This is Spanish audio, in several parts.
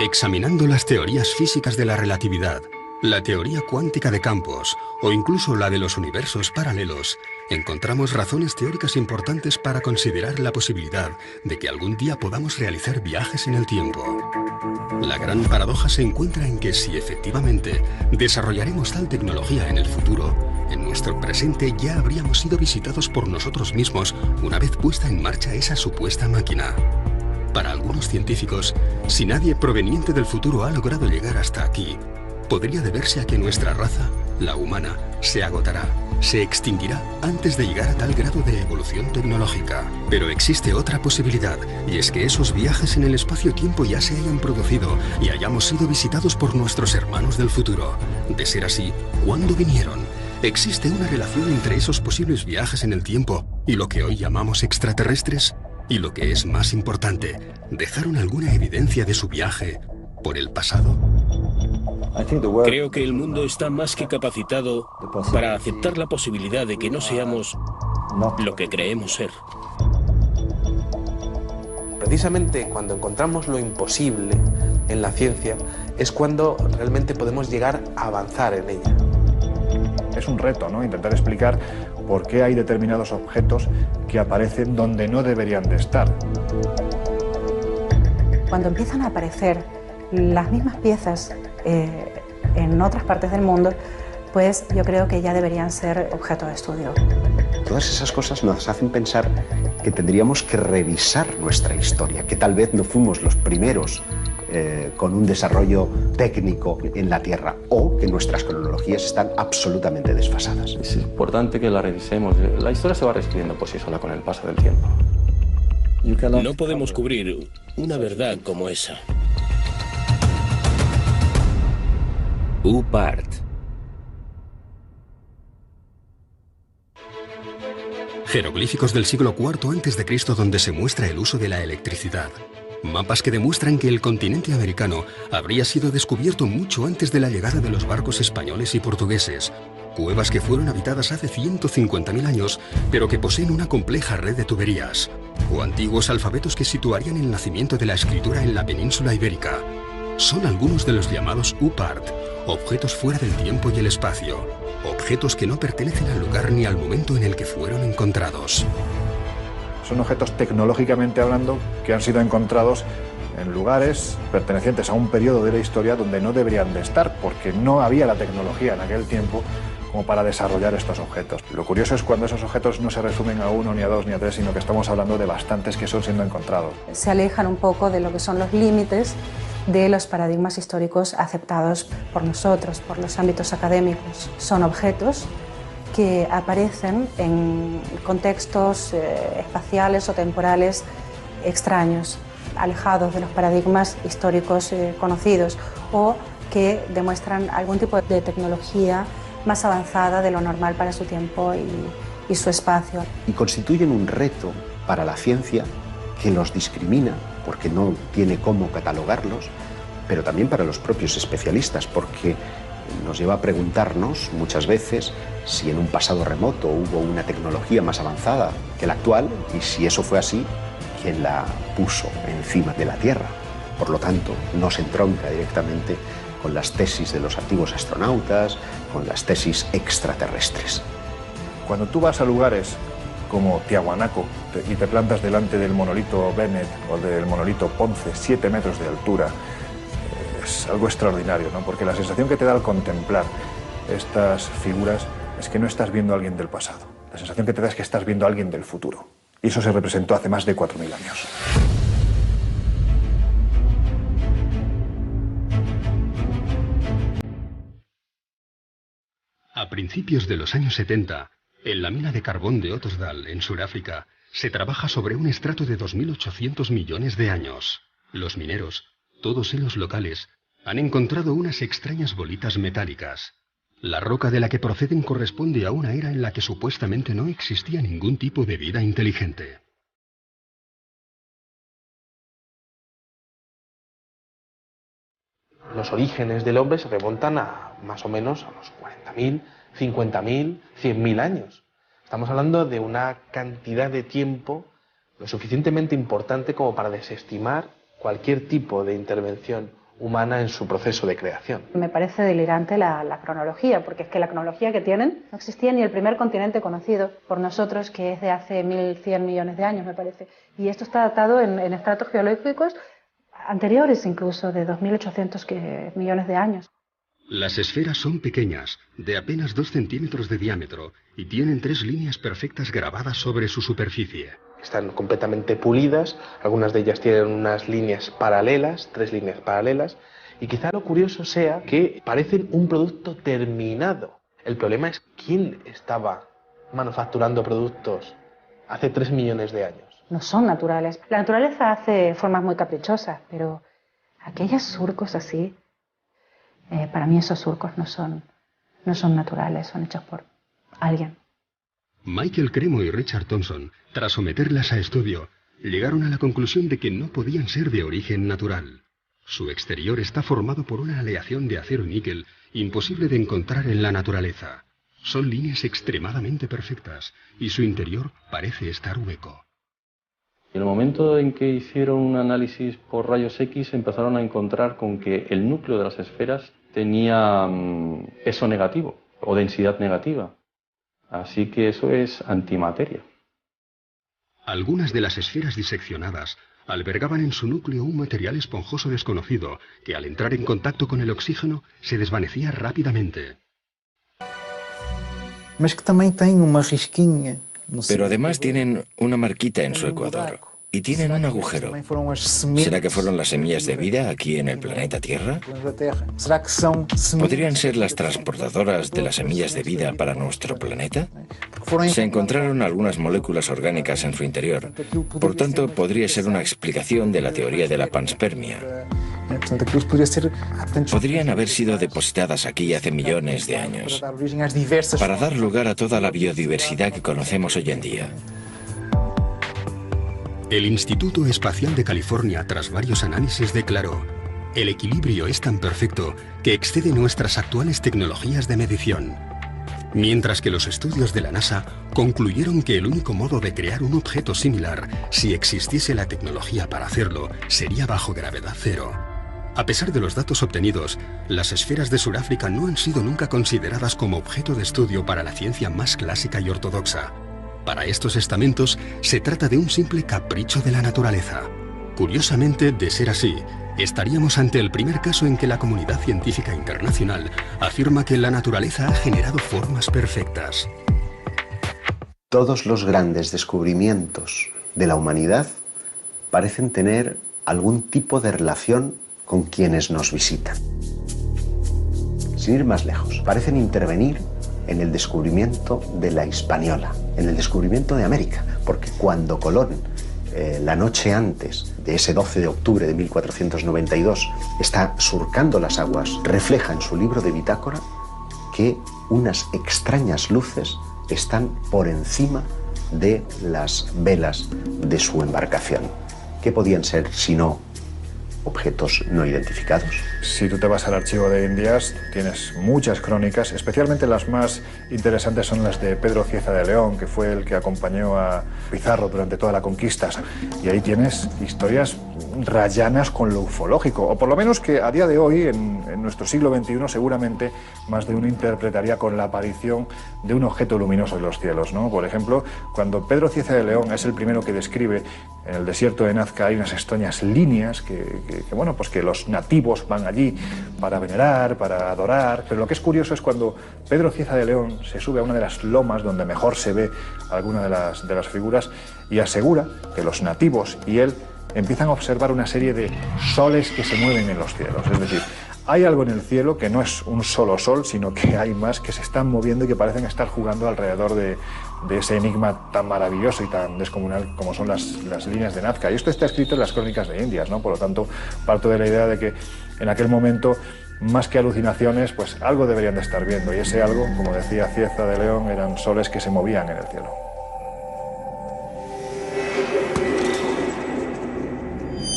Examinando las teorías físicas de la relatividad, la teoría cuántica de campos o incluso la de los universos paralelos, encontramos razones teóricas importantes para considerar la posibilidad de que algún día podamos realizar viajes en el tiempo. La gran paradoja se encuentra en que si efectivamente desarrollaremos tal tecnología en el futuro, en nuestro presente ya habríamos sido visitados por nosotros mismos una vez puesta en marcha esa supuesta máquina. Para algunos científicos, si nadie proveniente del futuro ha logrado llegar hasta aquí, podría deberse a que nuestra raza, la humana, se agotará, se extinguirá antes de llegar a tal grado de evolución tecnológica. Pero existe otra posibilidad, y es que esos viajes en el espacio-tiempo ya se hayan producido y hayamos sido visitados por nuestros hermanos del futuro. De ser así, ¿cuándo vinieron? ¿Existe una relación entre esos posibles viajes en el tiempo y lo que hoy llamamos extraterrestres? Y lo que es más importante, ¿dejaron alguna evidencia de su viaje por el pasado? Creo que el mundo está más que capacitado para aceptar la posibilidad de que no seamos lo que creemos ser. Precisamente cuando encontramos lo imposible en la ciencia es cuando realmente podemos llegar a avanzar en ella. Es un reto, ¿no? Intentar explicar por qué hay determinados objetos que aparecen donde no deberían de estar. Cuando empiezan a aparecer las mismas piezas en otras partes del mundo, pues yo creo que ya deberían ser objeto de estudio. Todas esas cosas nos hacen pensar que tendríamos que revisar nuestra historia, que tal vez no fuimos los primeros con un desarrollo técnico en la Tierra, o que nuestras cronologías están absolutamente desfasadas. Es importante que la revisemos. La historia se va reescribiendo por sí sola con el paso del tiempo. No podemos cubrir una verdad como esa. UPART. Jeroglíficos del siglo IV a.C. donde se muestra el uso de la electricidad. Mapas que demuestran que el continente americano habría sido descubierto mucho antes de la llegada de los barcos españoles y portugueses. Cuevas que fueron habitadas hace 150.000 años, pero que poseen una compleja red de tuberías. O antiguos alfabetos que situarían el nacimiento de la escritura en la península ibérica. Son algunos de los llamados UPART, objetos fuera del tiempo y el espacio. Objetos que no pertenecen al lugar ni al momento en el que fueron encontrados. Son objetos tecnológicamente hablando que han sido encontrados en lugares pertenecientes a un periodo de la historia donde no deberían de estar, porque no había la tecnología en aquel tiempo como para desarrollar estos objetos. Lo curioso es cuando esos objetos no se resumen a uno, ni a dos, ni a tres, sino que estamos hablando de bastantes que son siendo encontrados. Se alejan un poco de lo que son los límites de los paradigmas históricos aceptados por nosotros, por los ámbitos académicos. Son objetos que aparecen en contextos espaciales o temporales extraños, alejados de los paradigmas históricos conocidos, o que demuestran algún tipo de tecnología más avanzada de lo normal para su tiempo y su espacio. Y constituyen un reto para la ciencia que los discrimina, porque no tiene cómo catalogarlos, pero también para los propios especialistas, porque nos lleva a preguntarnos muchas veces si en un pasado remoto hubo una tecnología más avanzada que la actual, y si eso fue así, ¿quién la puso encima de la Tierra? Por lo tanto, no se entronca directamente con las tesis de los antiguos astronautas, con las tesis extraterrestres. Cuando tú vas a lugares como Tiahuanaco y te plantas delante del monolito Bennett o del monolito Ponce, 7 metros de altura, es algo extraordinario, ¿no? Porque la sensación que te da al contemplar estas figuras es que no estás viendo a alguien del pasado. La sensación que te da es que estás viendo a alguien del futuro. Y eso se representó hace más de 4.000 años. A principios de los años 70, en la mina de carbón de Ottosdal, en Sudáfrica, se trabaja sobre un estrato de 2.800 millones de años. Los mineros, todos ellos locales, han encontrado unas extrañas bolitas metálicas. La roca de la que proceden corresponde a una era en la que supuestamente no existía ningún tipo de vida inteligente. Los orígenes del hombre se remontan a más o menos a los 40.000, 50.000, 100.000 años. Estamos hablando de una cantidad de tiempo lo suficientemente importante como para desestimar cualquier tipo de intervención humana en su proceso de creación. Me parece delirante la cronología, porque es que la cronología que tienen no existía ni el primer continente conocido por nosotros, que es de hace 1.100 millones de años, me parece. Y esto está datado en estratos geológicos anteriores incluso, de 2.800 millones de años. Las esferas son pequeñas, de apenas 2 centímetros de diámetro, y tienen 3 líneas perfectas grabadas sobre su superficie. Están completamente pulidas, algunas de ellas tienen unas líneas paralelas, 3 líneas paralelas, y quizá lo curioso sea que parecen un producto terminado. El problema es quién estaba manufacturando productos hace 3 millones de años. No son naturales. La naturaleza hace formas muy caprichosas, pero aquellos surcos así, para mí esos surcos no son naturales, son hechos por alguien. Michael Cremo y Richard Thompson, tras someterlas a estudio, llegaron a la conclusión de que no podían ser de origen natural. Su exterior está formado por una aleación de acero y níquel imposible de encontrar en la naturaleza. Son líneas extremadamente perfectas y su interior parece estar hueco. En el momento en que hicieron un análisis por rayos X, empezaron a encontrar con que el núcleo de las esferas tenía peso negativo o densidad negativa. Así que eso es antimateria. Algunas de las esferas diseccionadas albergaban en su núcleo un material esponjoso desconocido que al entrar en contacto con el oxígeno se desvanecía rápidamente. Pero además tienen una marquita en su ecuador y tienen un agujero. ¿Será que fueron las semillas de vida aquí en el planeta Tierra? ¿Podrían ser las transportadoras de las semillas de vida para nuestro planeta? Se encontraron algunas moléculas orgánicas en su interior. Por tanto, podría ser una explicación de la teoría de la panspermia. Podrían haber sido depositadas aquí hace millones de años, para dar lugar a toda la biodiversidad que conocemos hoy en día. El Instituto Espacial de California, tras varios análisis, declaró: el equilibrio es tan perfecto que excede nuestras actuales tecnologías de medición. Mientras que los estudios de la NASA concluyeron que el único modo de crear un objeto similar, si existiese la tecnología para hacerlo, sería bajo gravedad cero. A pesar de los datos obtenidos, las esferas de Sudáfrica no han sido nunca consideradas como objeto de estudio para la ciencia más clásica y ortodoxa. Para estos estamentos, se trata de un simple capricho de la naturaleza. Curiosamente, de ser así, estaríamos ante el primer caso en que la comunidad científica internacional afirma que la naturaleza ha generado formas perfectas. Todos los grandes descubrimientos de la humanidad parecen tener algún tipo de relación con quienes nos visitan. Sin ir más lejos, parecen intervenir en el descubrimiento de la Hispaniola, en el descubrimiento de América, porque cuando Colón, la noche antes de ese 12 de octubre de 1492, está surcando las aguas, refleja en su libro de bitácora que unas extrañas luces están por encima de las velas de su embarcación. ¿Qué podían ser sino objetos no identificados? Si tú te vas al archivo de Indias, tienes muchas crónicas, especialmente las más interesantes son las de Pedro Cieza de León, que fue el que acompañó a Pizarro durante toda la conquista. Y ahí tienes historias rayanas con lo ufológico, o por lo menos que a día de hoy, en nuestro siglo XXI, seguramente más de uno interpretaría con la aparición de un objeto luminoso en los cielos, ¿no? Por ejemplo, cuando Pedro Cieza de León es el primero que describe en el desierto de Nazca hay unas extrañas líneas que los nativos van allí para venerar, para adorar. Pero lo que es curioso es cuando Pedro Cieza de León se sube a una de las lomas donde mejor se ve alguna de las figuras y asegura que los nativos y él empiezan a observar una serie de soles que se mueven en los cielos. Es decir, hay algo en el cielo que no es un solo sol, sino que hay más que se están moviendo y que parecen estar jugando alrededor de ese enigma tan maravilloso y tan descomunal como son las líneas de Nazca. Y esto está escrito en las crónicas de Indias, ¿no? Por lo tanto, parto de la idea de que en aquel momento, más que alucinaciones, pues algo deberían de estar viendo. Y ese algo, como decía Cieza de León, eran soles que se movían en el cielo.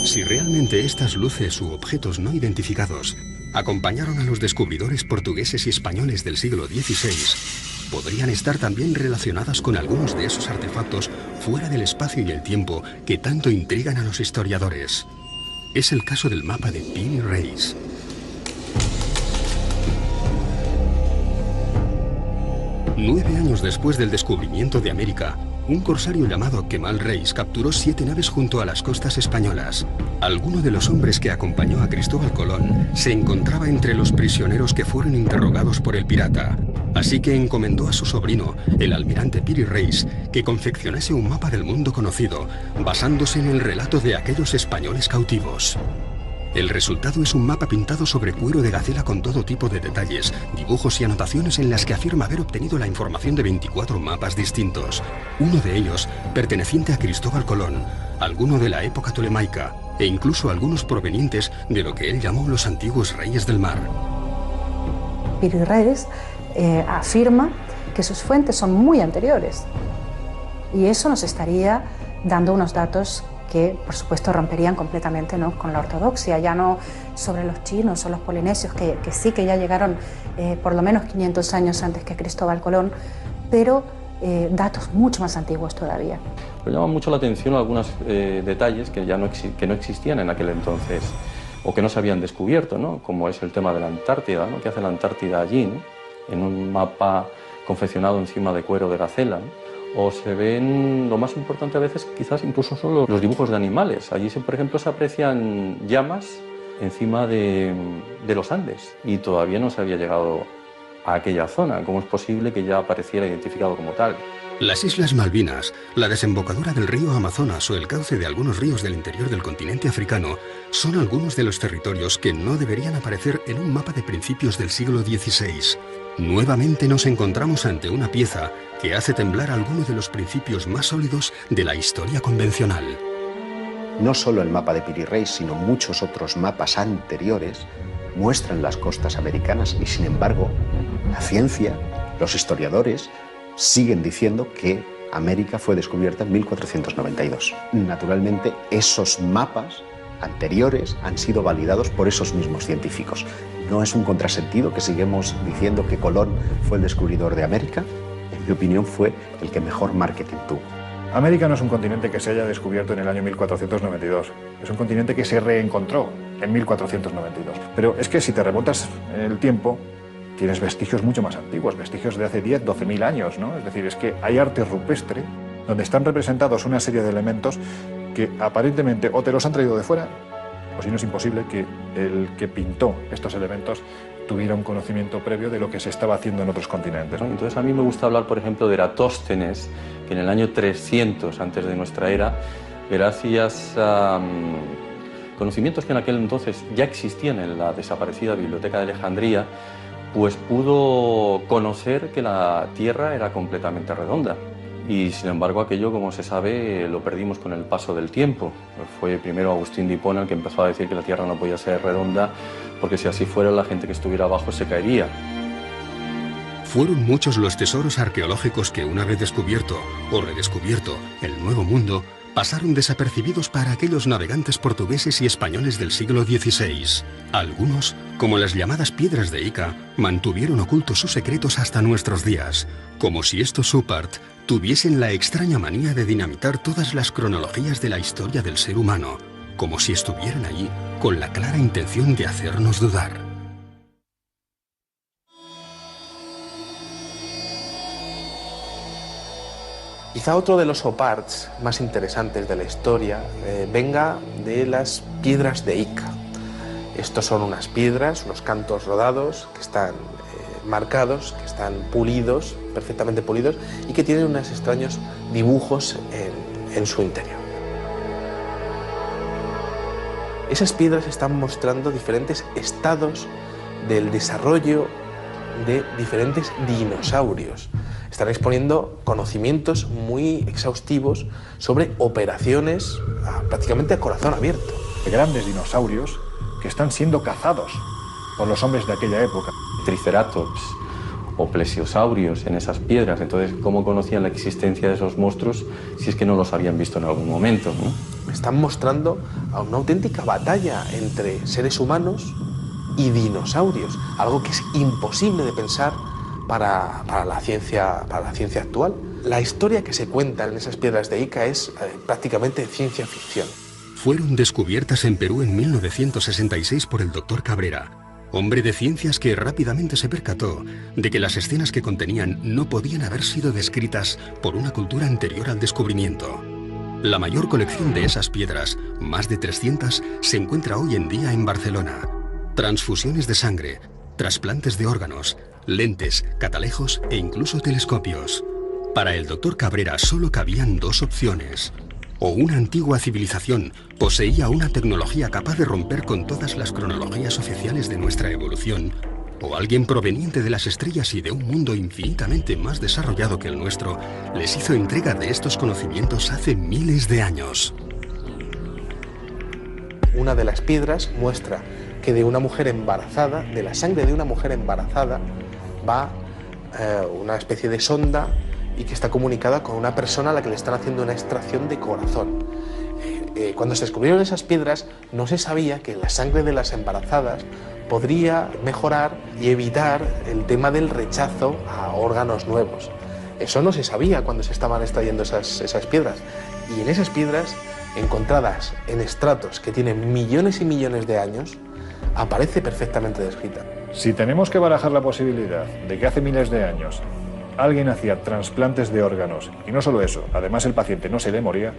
Si realmente estas luces u objetos no identificados acompañaron a los descubridores portugueses y españoles del siglo XVI, podrían estar también relacionadas con algunos de esos artefactos fuera del espacio y el tiempo que tanto intrigan a los historiadores. Es el caso del mapa de Piri Reis. Nueve años después del descubrimiento de América, un corsario llamado Kemal Reis capturó 7 naves junto a las costas españolas. Alguno de los hombres que acompañó a Cristóbal Colón se encontraba entre los prisioneros que fueron interrogados por el pirata. Así que encomendó a su sobrino, el almirante Piri Reis, que confeccionase un mapa del mundo conocido, basándose en el relato de aquellos españoles cautivos. El resultado es un mapa pintado sobre cuero de gacela con todo tipo de detalles, dibujos y anotaciones en las que afirma haber obtenido la información de 24 mapas distintos. Uno de ellos perteneciente a Cristóbal Colón, alguno de la época tolemaica e incluso algunos provenientes de lo que él llamó los antiguos reyes del mar. Piri Reis afirma que sus fuentes son muy anteriores y eso nos estaría dando unos datos que, por supuesto, romperían completamente, ¿no?, con la ortodoxia, ya no sobre los chinos o los polinesios, que sí que ya llegaron por lo menos 500 años antes que Cristóbal Colón, pero datos mucho más antiguos todavía. Me llama mucho la atención algunos detalles que ya no existían en aquel entonces o que no se habían descubierto, ¿no?, como es el tema de la Antártida, ¿no?, que hace la Antártida allí, ¿no?, en un mapa confeccionado encima de cuero de gacela, ¿no? O se ven, lo más importante a veces quizás incluso son los dibujos de animales. Allí, por ejemplo, se aprecian llamas encima de los Andes y todavía no se había llegado a aquella zona. ¿Cómo es posible que ya apareciera identificado como tal? Las Islas Malvinas, la desembocadura del río Amazonas o el cauce de algunos ríos del interior del continente africano son algunos de los territorios que no deberían aparecer en un mapa de principios del siglo XVI. Nuevamente nos encontramos ante una pieza que hace temblar algunos de los principios más sólidos de la historia convencional. No solo el mapa de Piri Reis, sino muchos otros mapas anteriores muestran las costas americanas y, sin embargo, la ciencia, los historiadores, siguen diciendo que América fue descubierta en 1492. Naturalmente, esos mapas anteriores han sido validados por esos mismos científicos. No es un contrasentido que sigamos diciendo que Colón fue el descubridor de América. En mi opinión, fue el que mejor marketing tuvo. América no es un continente que se haya descubierto en el año 1492. Es un continente que se reencontró en 1492. Pero es que si te remontas en el tiempo, tienes vestigios mucho más antiguos, vestigios de hace 10, 12.000 años, ¿no? Es decir, es que hay arte rupestre donde están representados una serie de elementos que aparentemente o te los han traído de fuera, o si no es imposible que el que pintó estos elementos tuviera un conocimiento previo de lo que se estaba haciendo en otros continentes, ¿no? Entonces a mí me gusta hablar, por ejemplo, de Eratóstenes, que en el año 300 antes de nuestra era, gracias a conocimientos que en aquel entonces ya existían en la desaparecida Biblioteca de Alejandría, pues pudo conocer que la Tierra era completamente redonda. Y sin embargo aquello, como se sabe, lo perdimos con el paso del tiempo. Fue primero Agustín de Hipona el que empezó a decir que la Tierra no podía ser redonda, porque si así fuera la gente que estuviera abajo se caería. Fueron muchos los tesoros arqueológicos que, una vez descubierto o redescubierto el Nuevo Mundo, pasaron desapercibidos para aquellos navegantes portugueses y españoles del siglo XVI. Algunos, como las llamadas piedras de Ica, mantuvieron ocultos sus secretos hasta nuestros días, como si estos Supart tuviesen la extraña manía de dinamitar todas las cronologías de la historia del ser humano, como si estuvieran allí con la clara intención de hacernos dudar. Quizá otro de los oparts más interesantes de la historia venga de las piedras de Ica. Estos son unas piedras, unos cantos rodados que están marcados, que están pulidos, perfectamente pulidos, y que tienen unos extraños dibujos en su interior. Esas piedras están mostrando diferentes estados del desarrollo de diferentes dinosaurios. Están exponiendo conocimientos muy exhaustivos sobre operaciones prácticamente a corazón abierto. Grandes dinosaurios que están siendo cazados por los hombres de aquella época. Triceratops o plesiosaurios en esas piedras. Entonces, ¿cómo conocían la existencia de esos monstruos si es que no los habían visto en algún momento, ¿no? Están mostrando a una auténtica batalla entre seres humanos y dinosaurios, algo que es imposible de pensar para la ciencia actual. La historia que se cuenta en esas piedras de Ica es prácticamente ciencia ficción. fueron descubiertas en Perú en 1966 por el Dr. Cabrera, hombre de ciencias que rápidamente se percató de que las escenas que contenían no podían haber sido descritas por una cultura anterior al descubrimiento. La mayor colección de esas piedras, más de 300, se encuentra hoy en día en Barcelona. Transfusiones de sangre, trasplantes de órganos, lentes, catalejos e incluso telescopios. Para el Dr. Cabrera solo cabían dos opciones. O una antigua civilización poseía una tecnología capaz de romper con todas las cronologías oficiales de nuestra evolución, o alguien proveniente de las estrellas y de un mundo infinitamente más desarrollado que el nuestro les hizo entrega de estos conocimientos hace miles de años. Una de las piedras muestra que de una mujer embarazada, de la sangre de una mujer embarazada, va una especie de sonda y que está comunicada con una persona a la que le están haciendo una extracción de corazón. Cuando se descubrieron esas piedras, no se sabía que la sangre de las embarazadas podría mejorar y evitar el tema del rechazo a órganos nuevos. Eso no se sabía cuando se estaban extrayendo esas piedras. Y en esas piedras, encontradas en estratos que tienen millones y millones de años, aparece perfectamente descrita. Si tenemos que barajar la posibilidad de que hace miles de años alguien hacía trasplantes de órganos, y no solo eso, además el paciente no se le moría,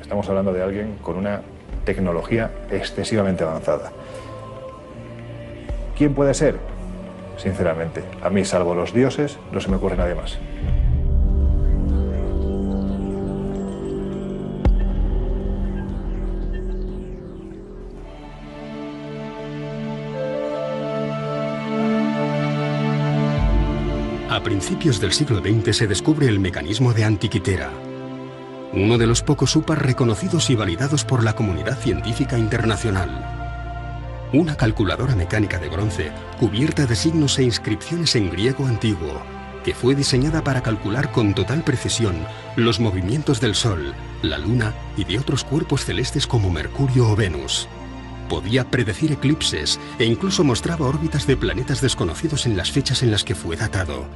estamos hablando de alguien con una tecnología excesivamente avanzada. ¿Quién puede ser? Sinceramente, a mí, salvo los dioses, no se me ocurre nadie más. A principios del siglo XX se descubre el mecanismo de Antikythera, uno de los pocos UPAs reconocidos y validados por la comunidad científica internacional. Una calculadora mecánica de bronce cubierta de signos e inscripciones en griego antiguo, que fue diseñada para calcular con total precisión los movimientos del Sol, la Luna y de otros cuerpos celestes como Mercurio o Venus. Podía predecir eclipses e incluso mostraba órbitas de planetas desconocidos en las fechas en las que fue datado.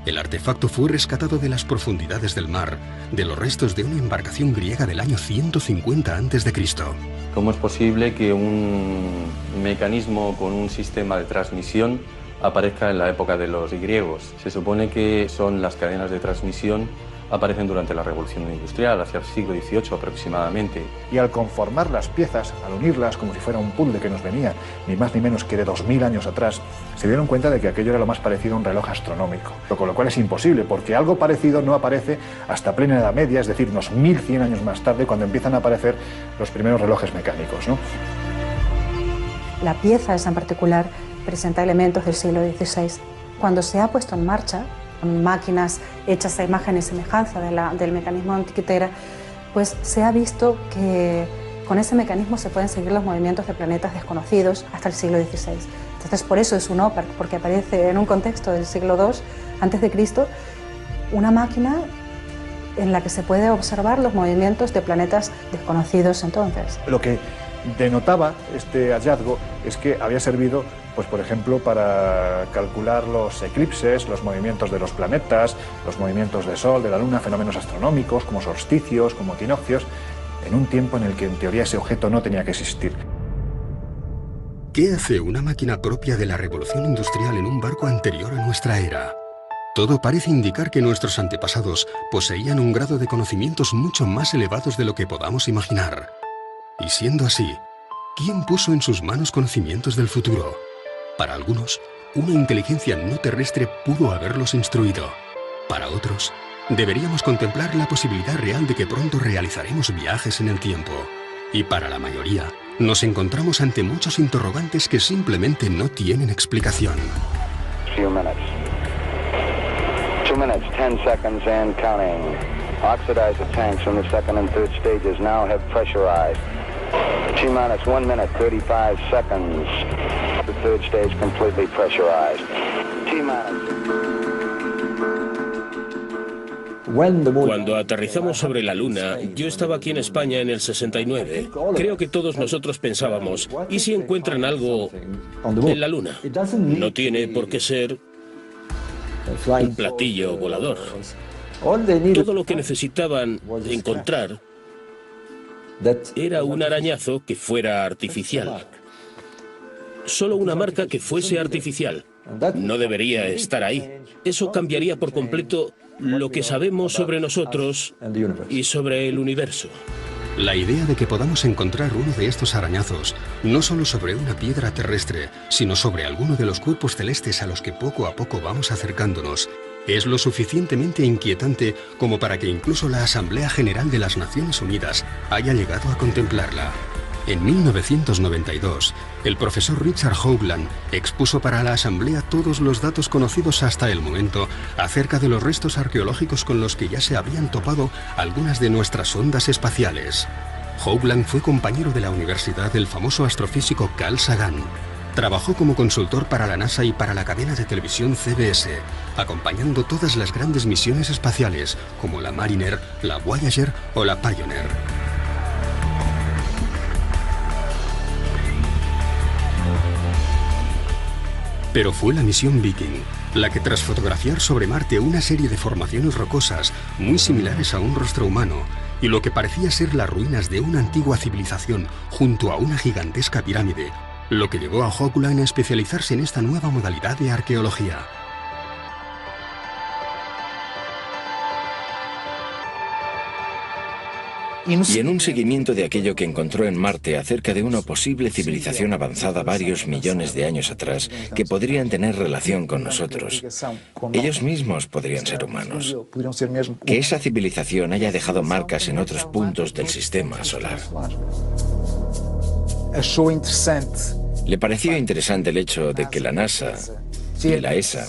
El artefacto fue rescatado de las profundidades del mar, de los restos de una embarcación griega del año 150 a.C. ¿Cómo es posible que un mecanismo con un sistema de transmisión aparezca en la época de los griegos? Se supone que son las cadenas de transmisión aparecen durante la Revolución Industrial, hacia el siglo XVIII aproximadamente. Y al conformar las piezas, al unirlas como si fuera un puzzle que nos venía ni más ni menos que de 2000 años atrás, se dieron cuenta de que aquello era lo más parecido a un reloj astronómico. Con lo cual es imposible, porque algo parecido no aparece hasta plena Edad Media, es decir, unos 1100 años más tarde, cuando empiezan a aparecer los primeros relojes mecánicos, ¿no? La pieza esa en particular presenta elementos del siglo XVI. Cuando se ha puesto en marcha, con máquinas hechas a imagen y semejanza del mecanismo de Antikythera, pues se ha visto que con ese mecanismo se pueden seguir los movimientos de planetas desconocidos hasta el siglo XVI. Entonces, por eso es un OPAR, porque aparece en un contexto del siglo II a.C. una máquina en la que se puede observar los movimientos de planetas desconocidos entonces. Lo que denotaba este hallazgo es que había servido, pues por ejemplo, para calcular los eclipses, los movimientos de los planetas, los movimientos del Sol, de la Luna, fenómenos astronómicos como solsticios, como equinoccios, en un tiempo en el que en teoría ese objeto no tenía que existir. ¿Qué hace una máquina propia de la revolución industrial en un barco anterior a nuestra era? Todo parece indicar que nuestros antepasados poseían un grado de conocimientos mucho más elevados de lo que podamos imaginar. Y siendo así, ¿quién puso en sus manos conocimientos del futuro? Para algunos, una inteligencia no terrestre pudo haberlos instruido. Para otros, deberíamos contemplar la posibilidad real de que pronto realizaremos viajes en el tiempo. Y para la mayoría, nos encontramos ante muchos interrogantes que simplemente no tienen explicación. 2 minutes, 10 seconds and counting. Oxidizer tanks from the second and third stages now have pressurized. T-minus 1 minute, 35 seconds. The third stage completely pressurized. Cuando aterrizamos sobre la Luna, yo estaba aquí en España en el 69. Creo que todos nosotros pensábamos, ¿y si encuentran algo en la Luna? No tiene por qué ser un platillo volador. Todo lo que necesitaban encontrar era un arañazo que fuera artificial. Solo una marca que fuese artificial. No debería estar ahí. Eso cambiaría por completo lo que sabemos sobre nosotros y sobre el universo. La idea de que podamos encontrar uno de estos arañazos, no solo sobre una piedra terrestre, sino sobre alguno de los cuerpos celestes a los que poco a poco vamos acercándonos, es lo suficientemente inquietante como para que incluso la Asamblea General de las Naciones Unidas haya llegado a contemplarla. En 1992, el profesor Richard Hoagland expuso para la Asamblea todos los datos conocidos hasta el momento acerca de los restos arqueológicos con los que ya se habían topado algunas de nuestras sondas espaciales. Hoagland fue compañero de la universidad del famoso astrofísico Carl Sagan. Trabajó como consultor para la NASA y para la cadena de televisión CBS, acompañando todas las grandes misiones espaciales, como la Mariner, la Voyager o la Pioneer. Pero fue la misión Viking la que, tras fotografiar sobre Marte una serie de formaciones rocosas muy similares a un rostro humano y lo que parecía ser las ruinas de una antigua civilización junto a una gigantesca pirámide, lo que llevó a Hoagland a especializarse en esta nueva modalidad de arqueología. Y en un seguimiento de aquello que encontró en Marte acerca de una posible civilización avanzada varios millones de años atrás que podrían tener relación con nosotros. Ellos mismos podrían ser humanos. Que esa civilización haya dejado marcas en otros puntos del sistema solar. Le pareció interesante el hecho de que la NASA y la ESA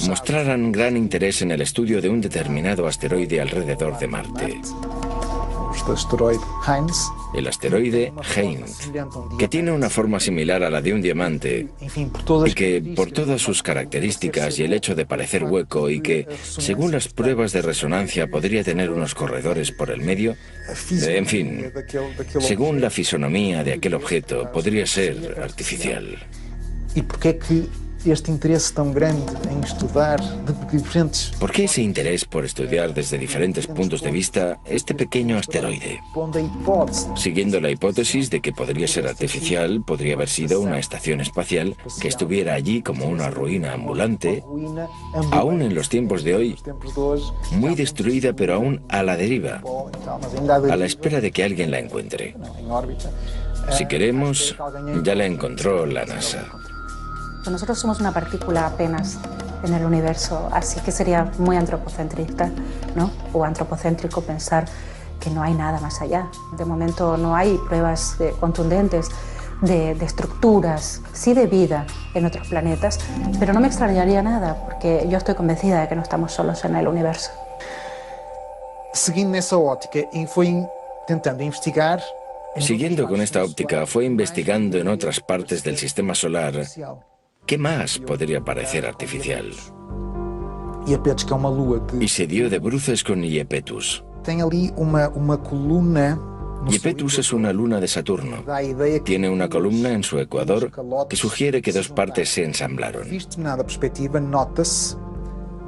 mostraran gran interés en el estudio de un determinado asteroide alrededor de Marte. El asteroide Heinz, que tiene una forma similar a la de un diamante y que, por todas sus características y el hecho de parecer hueco y que, según las pruebas de resonancia, podría tener unos corredores por el medio, en fin, según la fisonomía de aquel objeto, podría ser artificial. ¿Por qué ese interés por estudiar desde diferentes puntos de vista este pequeño asteroide? Siguiendo la hipótesis de que podría ser artificial, podría haber sido una estación espacial que estuviera allí como una ruina ambulante, aún en los tiempos de hoy, muy destruida pero aún a la deriva, a la espera de que alguien la encuentre. Si queremos, ya la encontró la NASA. Nosotros somos una partícula apenas en el universo, así que sería muy antropocentrista, ¿no? O antropocéntrico pensar que no hay nada más allá. De momento no hay pruebas contundentes de estructuras, sí de vida en otros planetas, pero no me extrañaría nada porque yo estoy convencida de que no estamos solos en el universo. Siguiendo con esta óptica, fue investigando en otras partes del sistema solar. ¿Qué más podría parecer artificial? Y se dio de bruces con Iapetus. Iapetus es una luna de Saturno. Tiene una columna en su ecuador que sugiere que dos partes se ensamblaron.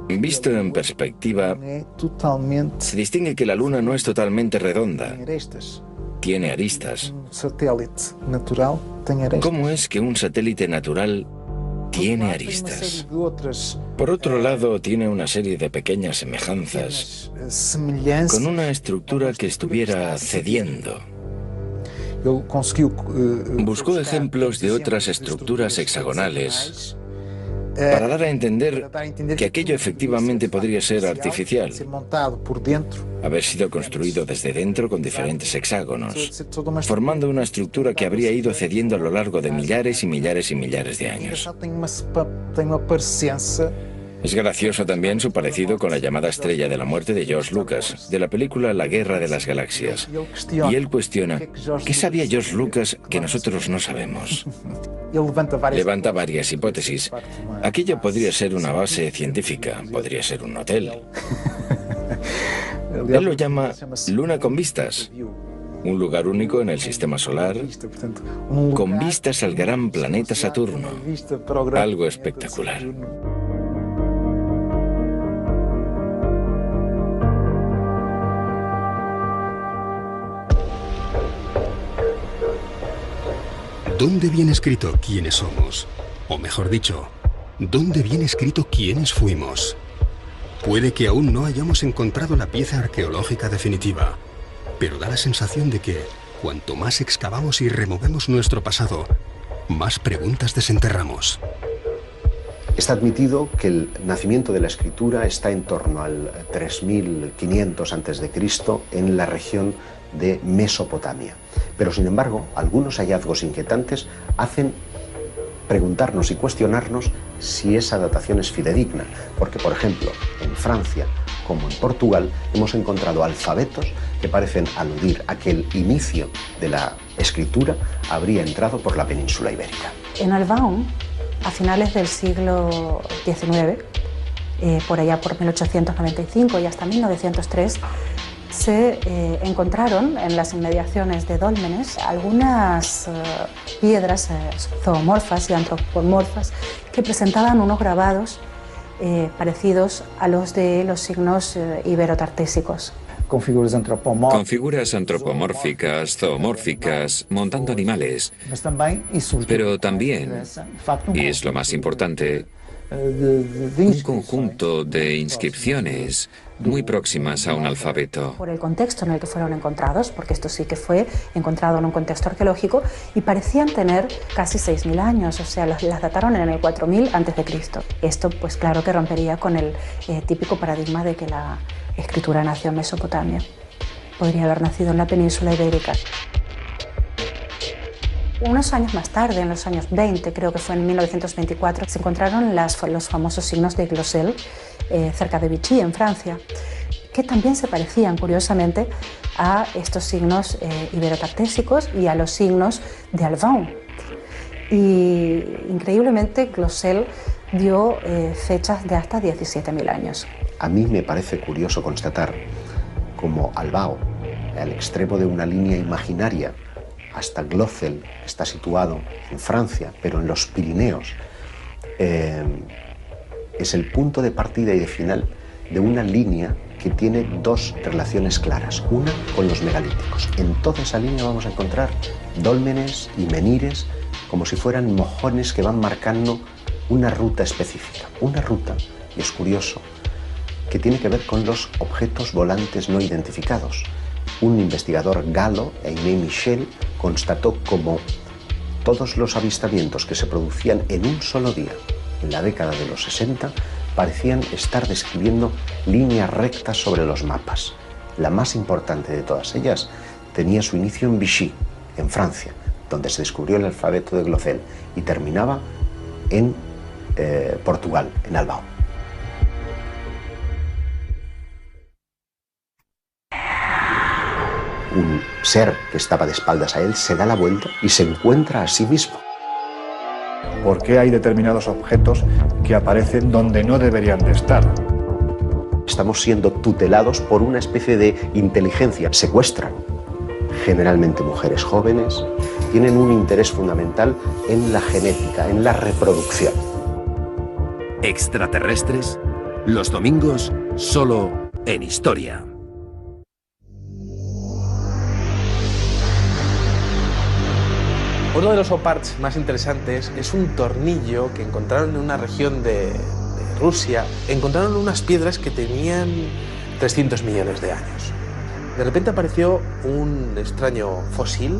Visto en perspectiva, se distingue que la luna no es totalmente redonda. Tiene aristas. ¿Cómo es que un satélite natural tiene aristas? Por otro lado, tiene una serie de pequeñas semejanzas con una estructura que estuviera cediendo. Buscó ejemplos de otras estructuras hexagonales para dar a entender que aquello efectivamente podría ser artificial, haber sido construido desde dentro con diferentes hexágonos, formando una estructura que habría ido cediendo a lo largo de millares y millares y millares de años. Es gracioso también su parecido con la llamada Estrella de la Muerte de George Lucas, de la película La Guerra de las Galaxias. Y él cuestiona, ¿qué sabía George Lucas que nosotros no sabemos? Levanta varias hipótesis. Aquello podría ser una base científica, podría ser un hotel. Él lo llama Luna con vistas. Un lugar único en el sistema solar, con vistas al gran planeta Saturno. Algo espectacular. ¿Dónde viene escrito quiénes somos? O mejor dicho, ¿dónde viene escrito quiénes fuimos? Puede que aún no hayamos encontrado la pieza arqueológica definitiva, pero da la sensación de que, cuanto más excavamos y removemos nuestro pasado, más preguntas desenterramos. Está admitido que el nacimiento de la escritura está en torno al 3500 a.C. en la región de Mesopotamia. Pero sin embargo, algunos hallazgos inquietantes hacen preguntarnos y cuestionarnos si esa datación es fidedigna, porque por ejemplo, en Francia como en Portugal hemos encontrado alfabetos que parecen aludir a que el inicio de la escritura habría entrado por la península ibérica. En Albaon, a finales del siglo XIX, por allá por 1895 y hasta 1903, se encontraron en las inmediaciones de Dólmenes algunas piedras zoomorfas y antropomorfas que presentaban unos grabados parecidos a los de los signos iberotartésicos. Con figuras antropomórficas, zoomórficas, montando animales. Pero también, y es lo más importante, un conjunto de inscripciones muy próximas a un alfabeto. Por el contexto en el que fueron encontrados, porque esto sí que fue encontrado en un contexto arqueológico, y parecían tener casi 6.000 años, o sea, las dataron en el 4000 a.C. Esto, pues claro que rompería con el típico paradigma de que la escritura nació en Mesopotamia. Podría haber nacido en la península ibérica. Unos años más tarde, en los años 20, creo que fue en 1924, se encontraron los famosos signos de Glosel cerca de Vichy, en Francia, que también se parecían, curiosamente, a estos signos iberotartésicos y a los signos de Albaon. Y increíblemente, Glosel dio fechas de hasta 17.000 años. A mí me parece curioso constatar cómo Albaon, al extremo de una línea imaginaria, hasta Glosel, que está situado en Francia, pero en los Pirineos, es el punto de partida y de final de una línea que tiene dos relaciones claras. Una con los megalíticos. En toda esa línea vamos a encontrar dólmenes y menires como si fueran mojones que van marcando una ruta específica. Una ruta, y es curioso, que tiene que ver con los objetos volantes no identificados. Un investigador galo, Aimé Michel, constató cómo todos los avistamientos que se producían en un solo día, en la década de los 60, parecían estar describiendo líneas rectas sobre los mapas. La más importante de todas ellas tenía su inicio en Vichy, en Francia, donde se descubrió el alfabeto de Glosel, y terminaba en Portugal, en Albaon. Un ser que estaba de espaldas a él se da la vuelta y se encuentra a sí mismo. ¿Por qué hay determinados objetos que aparecen donde no deberían de estar? Estamos siendo tutelados por una especie de inteligencia. Secuestran generalmente mujeres jóvenes, tienen un interés fundamental en la genética, en la reproducción. Extraterrestres, los domingos, solo en Historia. Uno de los oparts más interesantes es un tornillo que encontraron en una región de Rusia. Encontraron unas piedras que tenían 300 millones de años. De repente apareció un extraño fósil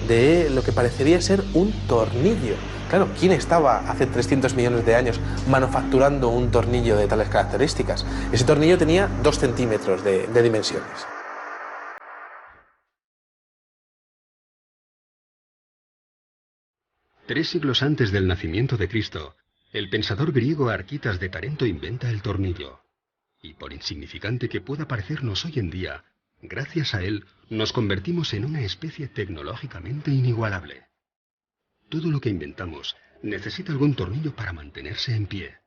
de lo que parecería ser un tornillo. Claro, ¿quién estaba hace 300 millones de años manufacturando un tornillo de tales características? Ese tornillo tenía 2 centímetros de dimensiones. Tres siglos antes del nacimiento de Cristo, el pensador griego Arquitas de Tarento inventa el tornillo. Y por insignificante que pueda parecernos hoy en día, gracias a él nos convertimos en una especie tecnológicamente inigualable. Todo lo que inventamos necesita algún tornillo para mantenerse en pie.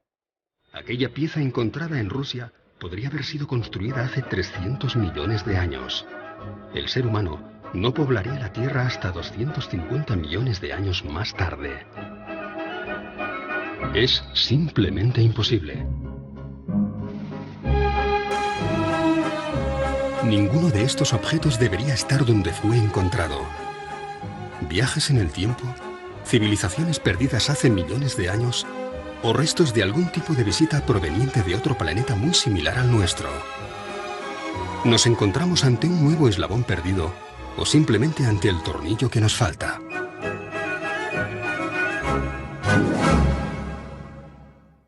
Aquella pieza encontrada en Rusia podría haber sido construida hace 300 millones de años. El ser humano no poblaría la Tierra hasta 250 millones de años más tarde. Es simplemente imposible. Ninguno de estos objetos debería estar donde fue encontrado. Viajes en el tiempo, civilizaciones perdidas hace millones de años o restos de algún tipo de visita proveniente de otro planeta muy similar al nuestro. ¿Nos encontramos ante un nuevo eslabón perdido o simplemente ante el tornillo que nos falta?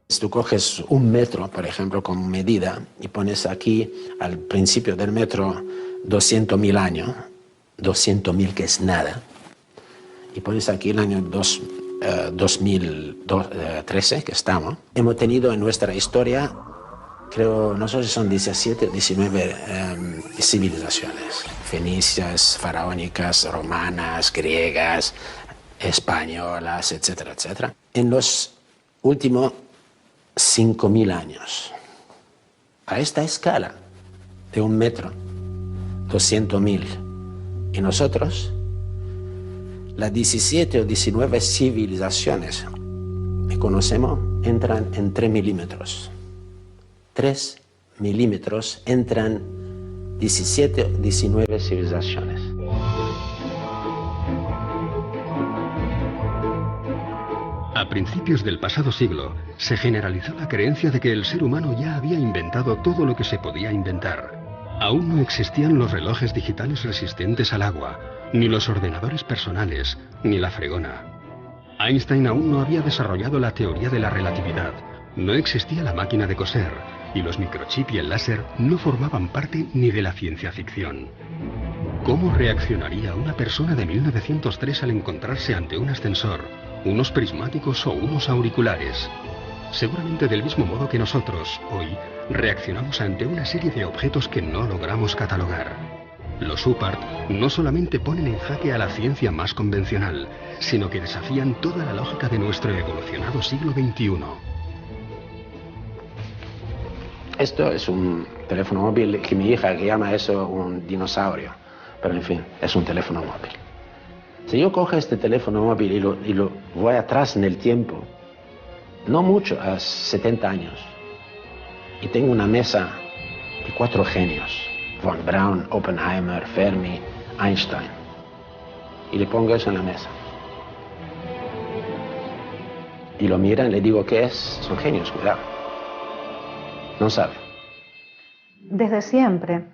Si tú coges un metro, por ejemplo, como medida, y pones aquí al principio del metro 200.000 años, 200.000 que es nada, y pones aquí el año 2013 que estamos, hemos tenido en nuestra historia, creo, no sé si son 17 o 19 civilizaciones, fenicias, faraónicas, romanas, griegas, españolas, etcétera, etcétera. En los últimos 5.000 años, a esta escala de un metro, 200.000, y nosotros, las 17 o 19 civilizaciones que conocemos entran en 3 milímetros. 3 milímetros entran 17 o 19 civilizaciones. A principios del pasado siglo, se generalizó la creencia de que el ser humano ya había inventado todo lo que se podía inventar. Aún no existían los relojes digitales resistentes al agua, ni los ordenadores personales, ni la fregona. Einstein aún no había desarrollado la teoría de la relatividad, no existía la máquina de coser, y los microchips y el láser no formaban parte ni de la ciencia ficción. ¿Cómo reaccionaría una persona de 1903 al encontrarse ante un ascensor, unos prismáticos o unos auriculares? Seguramente del mismo modo que nosotros, hoy, reaccionamos ante una serie de objetos que no logramos catalogar. Los UPART no solamente ponen en jaque a la ciencia más convencional, sino que desafían toda la lógica de nuestro evolucionado siglo XXI. Esto es un teléfono móvil que mi hija que llama eso un dinosaurio, pero en fin, es un teléfono móvil. Si yo cojo este teléfono móvil y lo voy atrás en el tiempo, no mucho, a 70 años, y tengo una mesa de 4 genios, Von Braun, Oppenheimer, Fermi, Einstein, y le pongo eso en la mesa. Y lo miran, le digo, ¿qué es? Son genios, cuidado. No saben. Desde siempre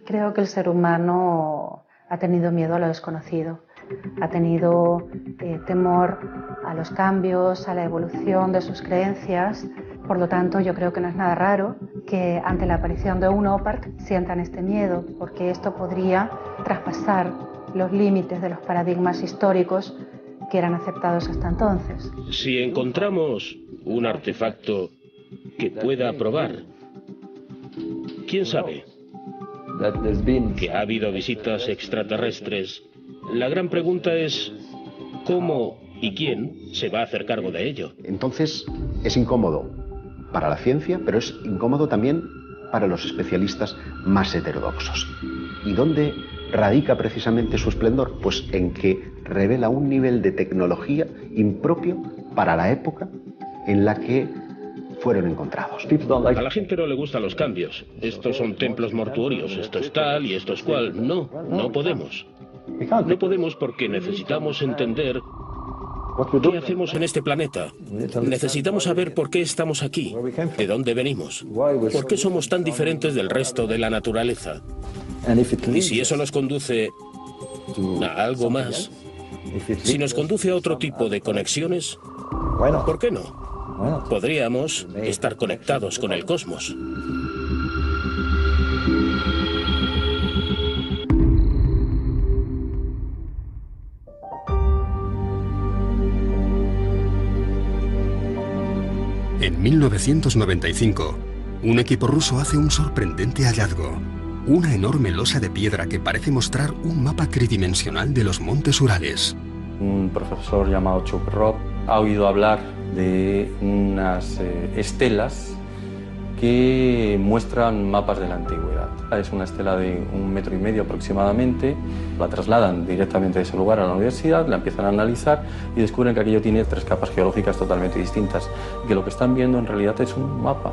creo que el ser humano ha tenido miedo a lo desconocido, ha tenido temor a los cambios, a la evolución de sus creencias. Por lo tanto, yo creo que no es nada raro que ante la aparición de un OPART sientan este miedo, porque esto podría traspasar los límites de los paradigmas históricos que eran aceptados hasta entonces. Si encontramos un artefacto que pueda probar, ¿quién sabe? Que ha habido visitas extraterrestres. La gran pregunta es ¿cómo y quién se va a hacer cargo de ello? Entonces es incómodo para la ciencia, pero es incómodo también para los especialistas más heterodoxos. ¿Y dónde radica precisamente su esplendor? Pues en que revela un nivel de tecnología impropio para la época en la que fueron encontrados. A la gente no le gustan los cambios. Estos son templos mortuorios, esto es tal y esto es cual. No, no podemos. No podemos porque necesitamos entender qué hacemos en este planeta. Necesitamos saber por qué estamos aquí, de dónde venimos, por qué somos tan diferentes del resto de la naturaleza. Y si eso nos conduce a algo más, si nos conduce a otro tipo de conexiones, ¿por qué no? Podríamos estar conectados con el cosmos. En 1995, un equipo ruso hace un sorprendente hallazgo. Una enorme losa de piedra que parece mostrar un mapa tridimensional de los montes Urales. Un profesor llamado Chukrov ha oído hablar de unas estelas que muestran mapas de la antigüedad. Es una estela de 1,5 metros aproximadamente, la trasladan directamente de ese lugar a la universidad, la empiezan a analizar y descubren que aquello tiene 3 capas geológicas totalmente distintas y que lo que están viendo en realidad es un mapa,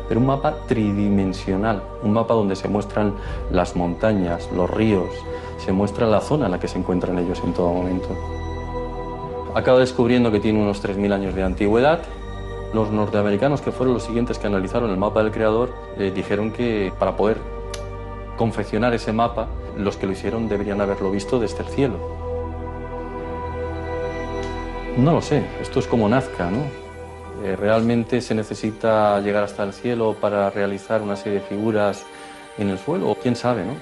pero un mapa tridimensional, un mapa donde se muestran las montañas, los ríos, se muestra la zona en la que se encuentran ellos en todo momento. Acaba descubriendo que tiene unos 3.000 años de antigüedad. Los norteamericanos, que fueron los siguientes que analizaron el mapa del creador, dijeron que para poder confeccionar ese mapa, los que lo hicieron deberían haberlo visto desde el cielo. No lo sé, esto es como Nazca, ¿no? ¿Realmente se necesita llegar hasta el cielo para realizar una serie de figuras en el suelo? ¿Quién sabe, no?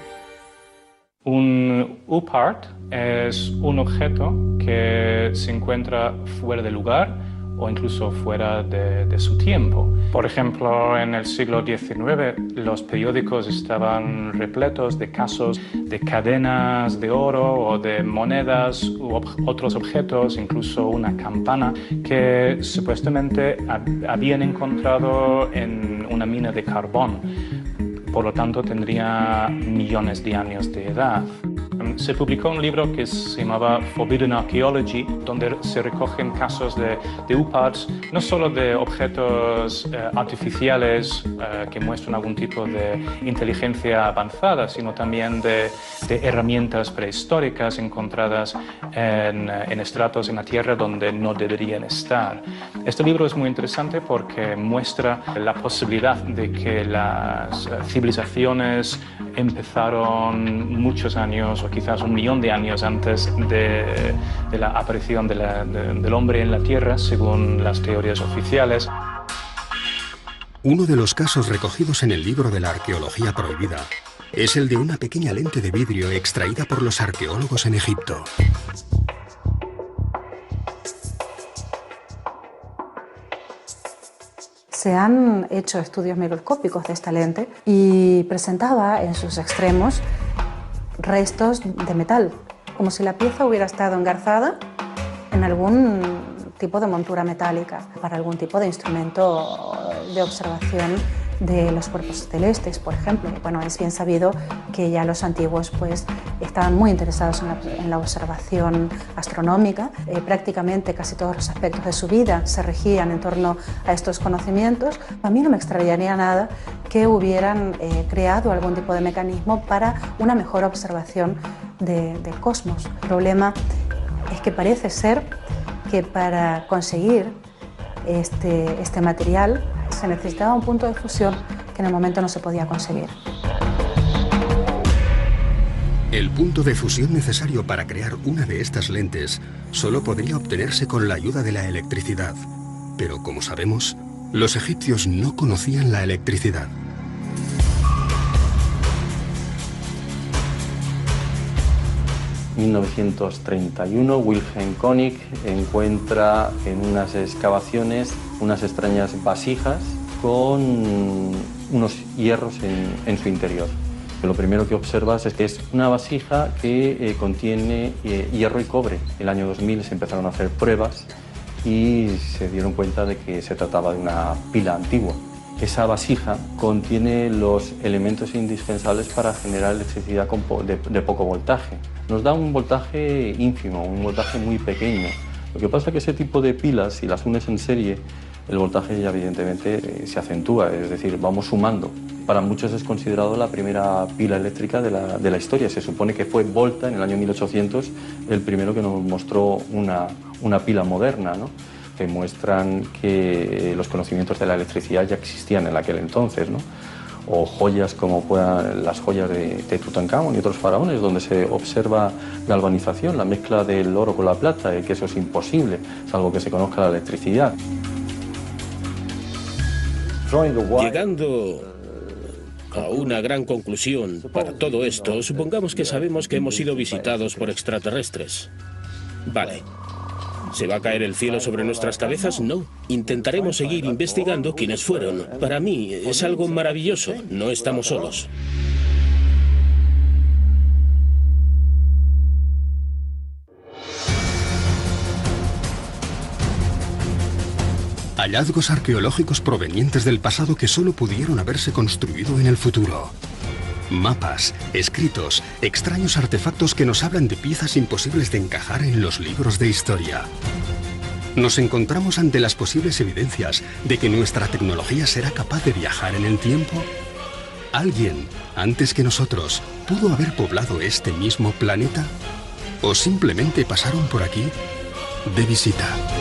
Un UPART es un objeto que se encuentra fuera de lugar o incluso fuera de su tiempo. Por ejemplo, en el siglo XIX los periódicos estaban repletos de casos de cadenas de oro o de monedas u otros objetos, incluso una campana que supuestamente habían encontrado en una mina de carbón. Por lo tanto, tendría millones de años de edad. Se publicó un libro que se llamaba Forbidden Archaeology, donde se recogen casos de UPARTs, no solo de objetos artificiales que muestran algún tipo de inteligencia avanzada, sino también de herramientas prehistóricas encontradas en estratos en la Tierra donde no deberían estar. Este libro es muy interesante porque muestra la posibilidad de que las civilizaciones empezaron muchos años o quizás 1 millón de años antes de la aparición del hombre en la Tierra, según las teorías oficiales. Uno de los casos recogidos en el libro de la arqueología prohibida es el de una pequeña lente de vidrio extraída por los arqueólogos en Egipto. Se han hecho estudios microscópicos de esta lente y presentaba en sus extremos restos de metal, como si la pieza hubiera estado engarzada en algún tipo de montura metálica para algún tipo de instrumento de observación de los cuerpos celestes, por ejemplo. Bueno, es bien sabido que ya los antiguos pues, estaban muy interesados en la observación astronómica. Prácticamente casi todos los aspectos de su vida se regían en torno a estos conocimientos. A mí no me extrañaría nada que hubieran creado algún tipo de mecanismo para una mejor observación del cosmos. El problema es que parece ser que para conseguir este material se necesitaba un punto de fusión que en el momento no se podía conseguir. El punto de fusión necesario para crear una de estas lentes solo podría obtenerse con la ayuda de la electricidad. Pero como sabemos, los egipcios no conocían la electricidad. En 1931, Wilhelm König encuentra en unas excavaciones unas extrañas vasijas con unos hierros en su interior. Lo primero que observas es que es una vasija que contiene hierro y cobre. En el año 2000 se empezaron a hacer pruebas y se dieron cuenta de que se trataba de una pila antigua. Esa vasija contiene los elementos indispensables para generar electricidad de poco voltaje. Nos da un voltaje ínfimo, un voltaje muy pequeño. Lo que pasa es que ese tipo de pilas, si las unes en serie, el voltaje ya evidentemente se acentúa, es decir, vamos sumando. Para muchos es considerado la primera pila eléctrica de la historia. Se supone que fue Volta, en el año 1800, el primero que nos mostró una pila moderna, ¿no? Que muestran que los conocimientos de la electricidad ya existían en aquel entonces, ¿no? O joyas como las joyas de Tutankamón y otros faraones, donde se observa galvanización, la mezcla del oro con la plata, y que eso es imposible, salvo que se conozca la electricidad. Llegando a una gran conclusión para todo esto, supongamos que sabemos que hemos sido visitados por extraterrestres. Vale. ¿Se va a caer el cielo sobre nuestras cabezas? No. Intentaremos seguir investigando quiénes fueron. Para mí es algo maravilloso. No estamos solos. Hallazgos arqueológicos provenientes del pasado que solo pudieron haberse construido en el futuro. Mapas, escritos, extraños artefactos que nos hablan de piezas imposibles de encajar en los libros de historia. Nos encontramos ante las posibles evidencias de que nuestra tecnología será capaz de viajar en el tiempo. ¿Alguien, antes que nosotros, pudo haber poblado este mismo planeta? ¿O simplemente pasaron por aquí de visita.